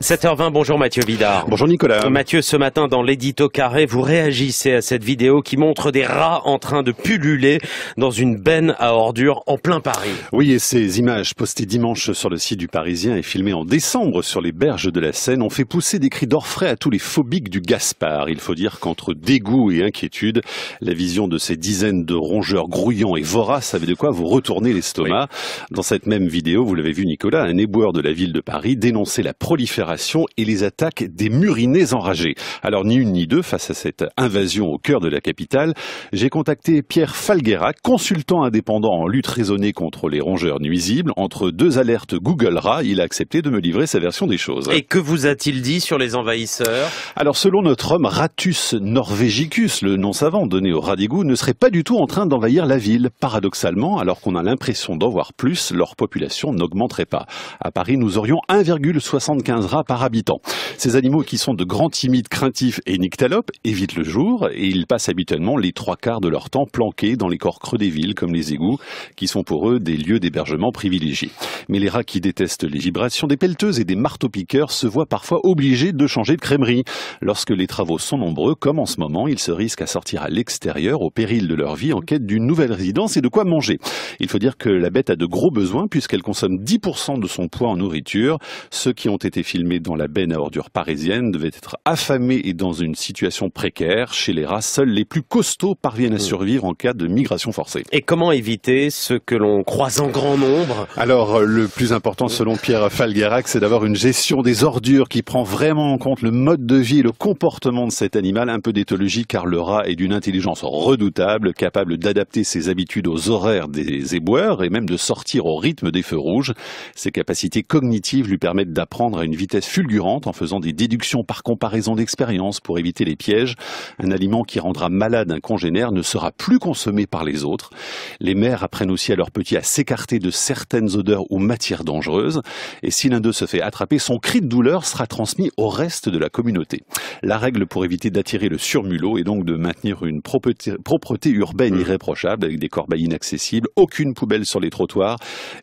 7h20, bonjour Mathieu Vidard. Bonjour Nicolas. Mathieu, ce matin dans l'édito carré, vous réagissez à cette vidéo qui montre des rats en train de pulluler dans une benne à ordures en plein Paris. Oui, et ces images postées dimanche sur le site du Parisien et filmées en décembre sur les berges de la Seine ont fait pousser des cris d'orfraie à tous les phobiques du Gaspard. Il faut dire qu'entre dégoût et inquiétude, la vision de ces dizaines de rongeurs grouillants et voraces avait de quoi vous retourner l'estomac. Oui. Dans cette même vidéo, vous l'avez vu Nicolas, un éboueur de la ville de Paris dénonçait la prolifération et les attaques des murinés enragés. Alors ni une ni deux, face à cette invasion au cœur de la capitale, j'ai contacté Pierre Falguera, consultant indépendant en lutte raisonnée contre les rongeurs nuisibles. Entre deux alertes Google Rats, il a accepté de me livrer sa version des choses. Et que vous a-t-il dit sur les envahisseurs? Alors selon notre homme, Rattus norvegicus, le nom savant donné aux rats d'égout, ne serait pas du tout en train d'envahir la ville. Paradoxalement, alors qu'on a l'impression d'en voir plus, leur population n'augmenterait pas. À Paris, nous aurions 1,75 rats par habitant. Ces animaux qui sont de grands timides, craintifs et nyctalopes évitent le jour et ils passent habituellement les 3/4 de leur temps planqués dans les corps creux des villes comme les égouts qui sont pour eux des lieux d'hébergement privilégiés. Mais les rats qui détestent les vibrations des pelleteuses et des marteaux-piqueurs se voient parfois obligés de changer de crèmerie. Lorsque les travaux sont nombreux, comme en ce moment, ils se risquent à sortir à l'extérieur au péril de leur vie en quête d'une nouvelle résidence et de quoi manger. Il faut dire que la bête a de gros besoins puisqu'elle consomme 10% de son poids en nourriture. Ceux qui ont été filmés dans la benne à ordures parisienne devaient être affamés et dans une situation précaire. Chez les rats, seuls les plus costauds parviennent à survivre en cas de migration forcée. Et comment éviter ce que l'on croise en grand nombre? Alors, le plus important selon Pierre Falguerac, c'est d'avoir une gestion des ordures qui prend vraiment en compte le mode de vie et le comportement de cet animal, un peu d'éthologie car le rat est d'une intelligence redoutable, capable d'adapter ses habitudes aux horaires des éboueurs et même de sortir au rythme des feux rouges. Ses capacités cognitives lui permettent d'apprendre à une vitesse fulgurante en faisant des déductions par comparaison d'expérience pour éviter les pièges. Un aliment qui rendra malade un congénère ne sera plus consommé par les autres. Les mères apprennent aussi à leurs petits à s'écarter de certaines odeurs ou matières dangereuses. Et si l'un d'eux se fait attraper, son cri de douleur sera transmis au reste de la communauté. La règle pour éviter d'attirer le surmulot est donc de maintenir une propreté urbaine irréprochable avec des corbeilles inaccessibles, aucune poubelle sur les trottoirs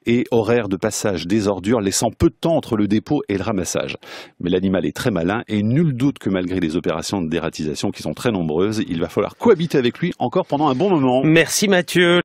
et horaire de passage des ordures laissant peu de temps entre le dépôt et le ramassage. Mais l'animal est très malin et nul doute que malgré les opérations de dératisation qui sont très nombreuses, il va falloir cohabiter avec lui encore pendant un bon moment. Merci Mathieu.